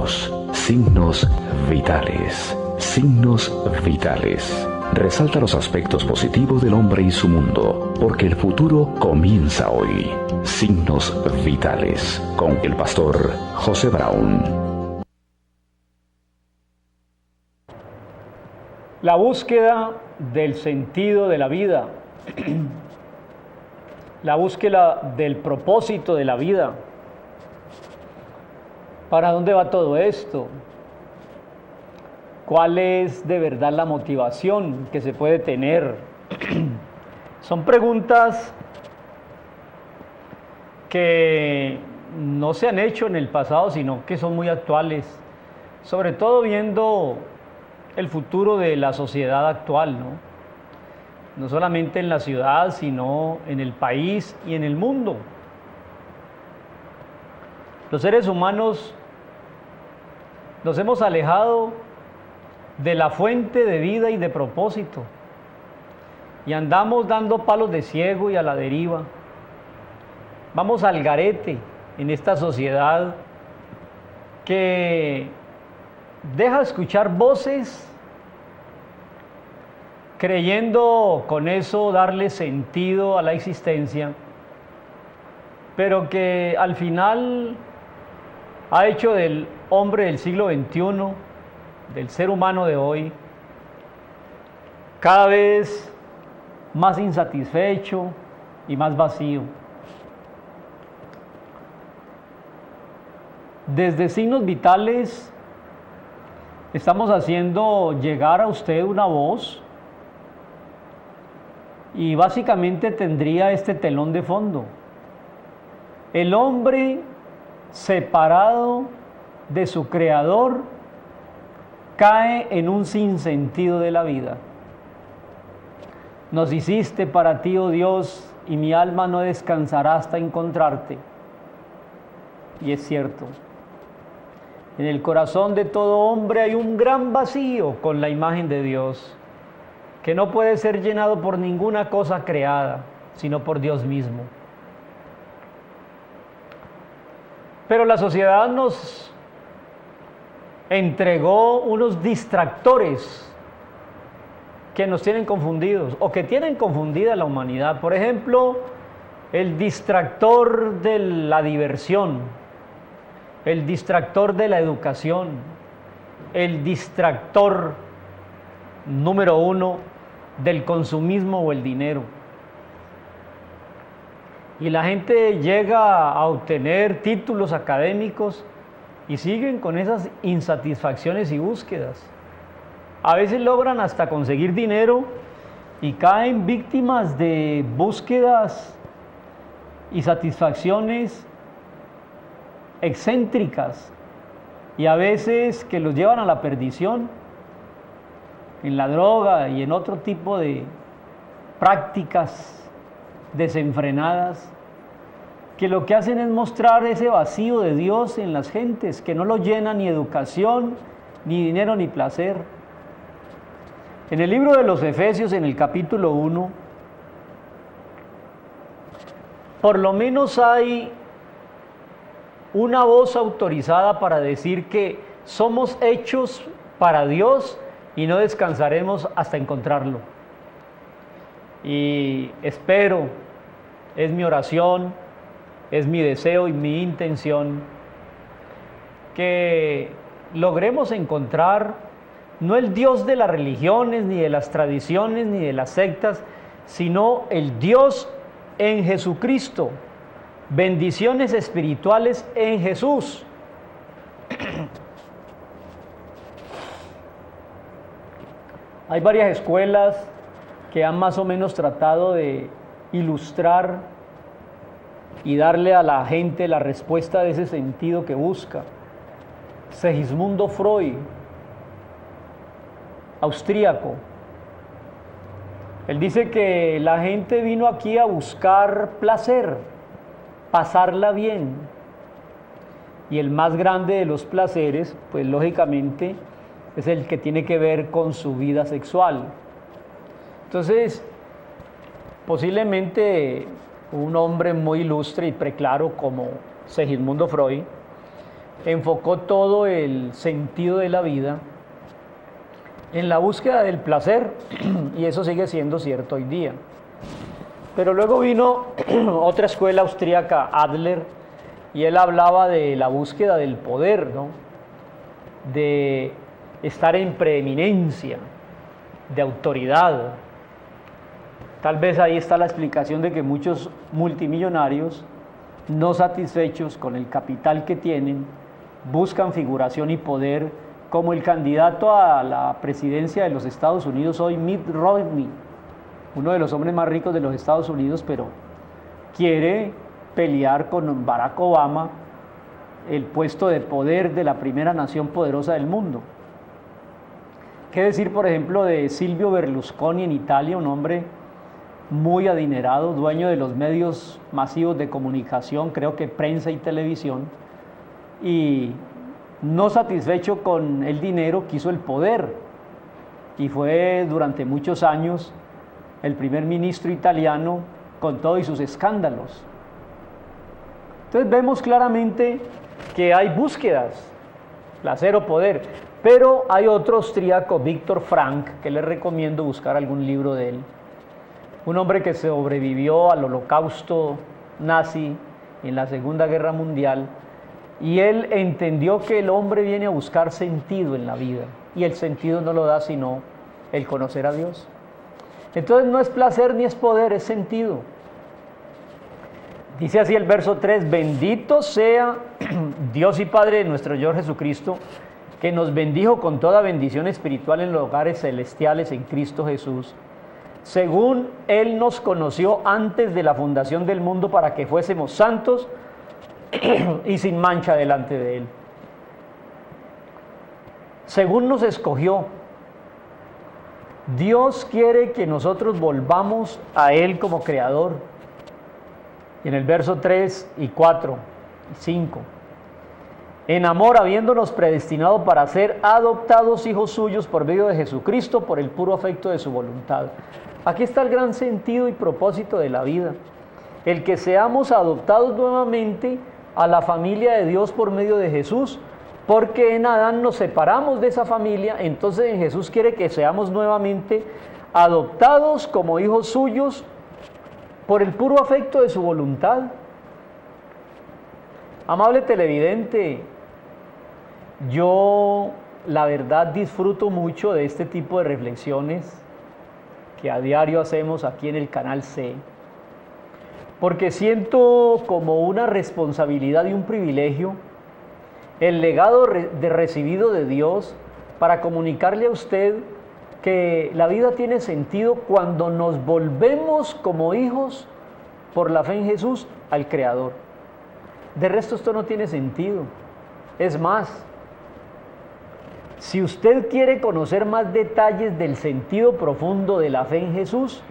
Signos vitales. Signos vitales. Resalta los aspectos positivos del hombre y su mundo, porque el futuro comienza hoy. Signos vitales, con el pastor José Brown. La búsqueda del sentido de la vida, la búsqueda del propósito de la vida. ¿Para dónde va todo esto? ¿Cuál es de verdad la motivación que se puede tener? Son preguntas que no se han hecho en el pasado, sino que son muy actuales, sobre todo viendo el futuro de la sociedad actual, ¿no? No solamente en la ciudad, sino en el país y en el mundo. Los seres humanos nos hemos alejado de la fuente de vida y de propósito y andamos dando palos de ciego y a la deriva. Vamos al garete en esta sociedad que deja de escuchar voces creyendo con eso darle sentido a la existencia, pero que al final ha hecho del hombre del siglo XXI, del ser humano de hoy, cada vez más insatisfecho y más vacío. Desde Signos Vitales estamos haciendo llegar a usted una voz y básicamente tendría este telón de fondo. El hombre separado de su creador cae en un sinsentido de la vida. Nos hiciste para ti, oh Dios, y mi alma no descansará hasta encontrarte. Y es cierto. En el corazón de todo hombre hay un gran vacío con la imagen de Dios, que no puede ser llenado por ninguna cosa creada, sino por Dios mismo. Pero la sociedad nos entregó unos distractores que nos tienen confundidos o que tienen confundida la humanidad. Por ejemplo, el distractor de la diversión, el distractor de la educación, el distractor número uno del consumismo o el dinero. Y la gente llega a obtener títulos académicos y siguen con esas insatisfacciones y búsquedas. A veces logran hasta conseguir dinero y caen víctimas de búsquedas y satisfacciones excéntricas y a veces que los llevan a la perdición en la droga y en otro tipo de prácticas desenfrenadas que lo que hacen es mostrar ese vacío de Dios en las gentes, que no lo llena ni educación, ni dinero, ni placer. En el libro de los Efesios, en el capítulo 1, por lo menos hay una voz autorizada para decir que somos hechos para Dios y no descansaremos hasta encontrarlo. Y espero, es mi oración, es mi deseo y mi intención que logremos encontrar no el Dios de las religiones, ni de las tradiciones, ni de las sectas, sino el Dios en Jesucristo. Bendiciones espirituales en Jesús. Hay varias escuelas que han más o menos tratado de ilustrar y darle a la gente la respuesta de ese sentido que busca. Segismundo Freud, austríaco, él dice que la gente vino aquí a buscar placer, pasarla bien, y el más grande de los placeres, pues lógicamente, es el que tiene que ver con su vida sexual. Entonces, posiblemente un hombre muy ilustre y preclaro como Segismundo Freud enfocó todo el sentido de la vida en la búsqueda del placer, y eso sigue siendo cierto hoy día. Pero luego vino otra escuela austríaca, Adler, y él hablaba de la búsqueda del poder, ¿no? De estar en preeminencia, de autoridad. Tal vez ahí está la explicación de que muchos multimillonarios, no satisfechos con el capital que tienen, buscan figuración y poder, como el candidato a la presidencia de los Estados Unidos hoy, Mitt Romney, uno de los hombres más ricos de los Estados Unidos, pero quiere pelear con Barack Obama el puesto de poder de la primera nación poderosa del mundo. ¿Qué decir, por ejemplo, de Silvio Berlusconi en Italia, un hombre muy adinerado, dueño de los medios masivos de comunicación, creo que prensa y televisión, y no satisfecho con el dinero, quiso el poder, y fue durante muchos años el primer ministro italiano con todos y sus escándalos. Entonces vemos claramente que hay búsquedas, placer o poder, pero hay otro austríaco, Viktor Frankl, que les recomiendo buscar algún libro de él, un hombre que sobrevivió al holocausto nazi en la Segunda Guerra Mundial, y él entendió que el hombre viene a buscar sentido en la vida, y el sentido no lo da sino el conocer a Dios. Entonces no es placer ni es poder, es sentido. Dice así el verso 3, bendito sea Dios y Padre de nuestro Señor Jesucristo, que nos bendijo con toda bendición espiritual en los hogares celestiales en Cristo Jesús, según Él nos conoció antes de la fundación del mundo para que fuésemos santos y sin mancha delante de Él. Según nos escogió, Dios quiere que nosotros volvamos a Él como Creador. Y en el verso 3 y 4 y 5, en amor habiéndonos predestinado para ser adoptados hijos suyos por medio de Jesucristo, por el puro afecto de su voluntad. Aquí está el gran sentido y propósito de la vida, el que seamos adoptados nuevamente a la familia de Dios por medio de Jesús, porque en Adán nos separamos de esa familia, entonces en Jesús quiere que seamos nuevamente adoptados como hijos suyos por el puro afecto de su voluntad. Amable televidente, yo la verdad disfruto mucho de este tipo de reflexiones que a diario hacemos aquí en el canal C, porque siento como una responsabilidad y un privilegio el legado recibido de Dios para comunicarle a usted que la vida tiene sentido cuando nos volvemos como hijos por la fe en Jesús al Creador. De resto esto no tiene sentido. Es más, si usted quiere conocer más detalles del sentido profundo de la fe en Jesús,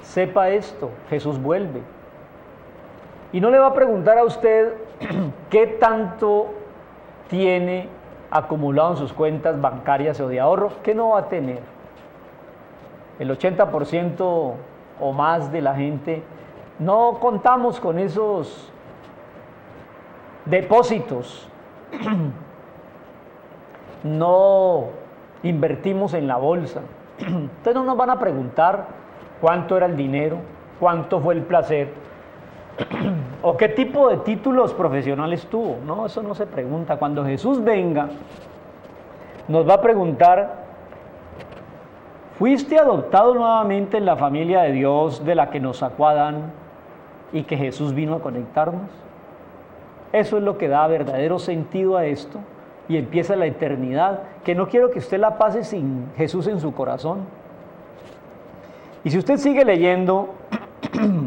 sepa esto: Jesús vuelve. Y no le va a preguntar a usted qué tanto tiene acumulado en sus cuentas bancarias o de ahorro, que no va a tener. El 80% o más de la gente no contamos con esos depósitos, no invertimos en la bolsa. Entonces no nos van a preguntar cuánto era el dinero, cuánto fue el placer, o qué tipo de títulos profesionales tuvo. No, eso no se pregunta. Cuando Jesús venga, nos va a preguntar: ¿fuiste adoptado nuevamente en la familia de Dios de la que nos sacó Adán y que Jesús vino a conectarnos? Eso es lo que da verdadero sentido a esto, y empieza la eternidad, que no quiero que usted la pase sin Jesús en su corazón. Y si usted sigue leyendo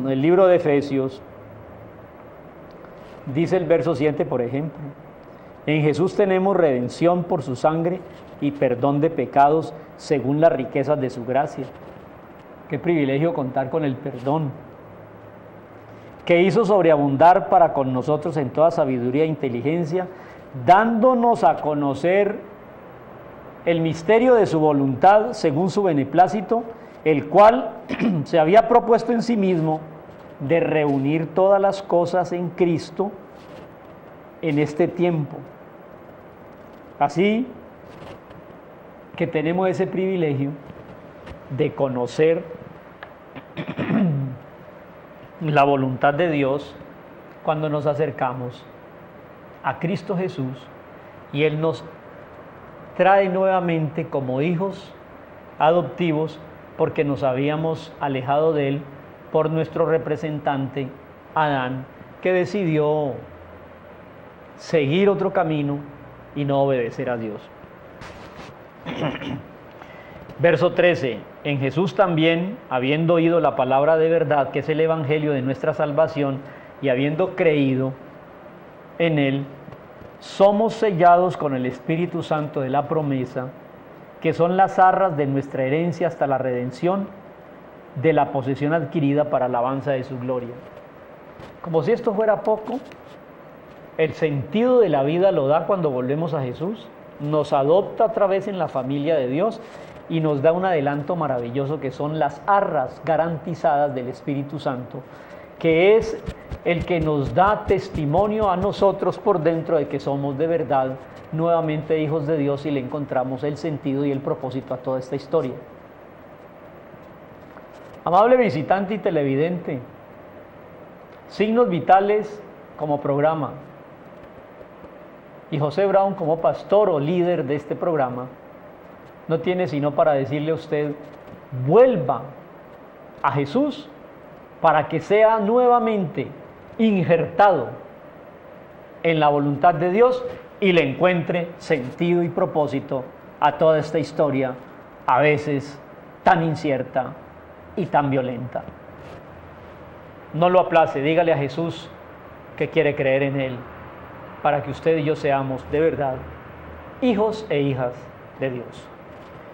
el libro de Efesios, dice el verso 7, por ejemplo: en Jesús tenemos redención por su sangre y perdón de pecados según las riquezas de su gracia. Qué privilegio contar con el perdón, que hizo sobreabundar para con nosotros en toda sabiduría e inteligencia, dándonos a conocer el misterio de su voluntad según su beneplácito, el cual se había propuesto en sí mismo de reunir todas las cosas en Cristo en este tiempo, Así que tenemos ese privilegio de conocer la voluntad de Dios cuando nos acercamos a Cristo Jesús y Él nos trae nuevamente como hijos adoptivos porque nos habíamos alejado de Él por nuestro representante Adán, que decidió seguir otro camino y no obedecer a Dios. Verso 13, en Jesús también, habiendo oído la palabra de verdad, que es el evangelio de nuestra salvación, y habiendo creído en Él, somos sellados con el Espíritu Santo de la promesa, que son las arras de nuestra herencia hasta la redención de la posesión adquirida para alabanza de su gloria. Como si esto fuera poco, el sentido de la vida lo da cuando volvemos a Jesús, nos adopta otra vez en la familia de Dios y nos da un adelanto maravilloso que son las arras garantizadas del Espíritu Santo, que es el que nos da testimonio a nosotros por dentro de que somos de verdad nuevamente hijos de Dios y le encontramos el sentido y el propósito a toda esta historia. Amable visitante y televidente, Signos Vitales como programa y José Brown como pastor o líder de este programa, no tiene sino para decirle a usted: vuelva a Jesús para que sea nuevamente injertado en la voluntad de Dios y le encuentre sentido y propósito a toda esta historia, a veces tan incierta y tan violenta. No lo aplace, dígale a Jesús que quiere creer en Él, para que usted y yo seamos de verdad hijos e hijas de Dios.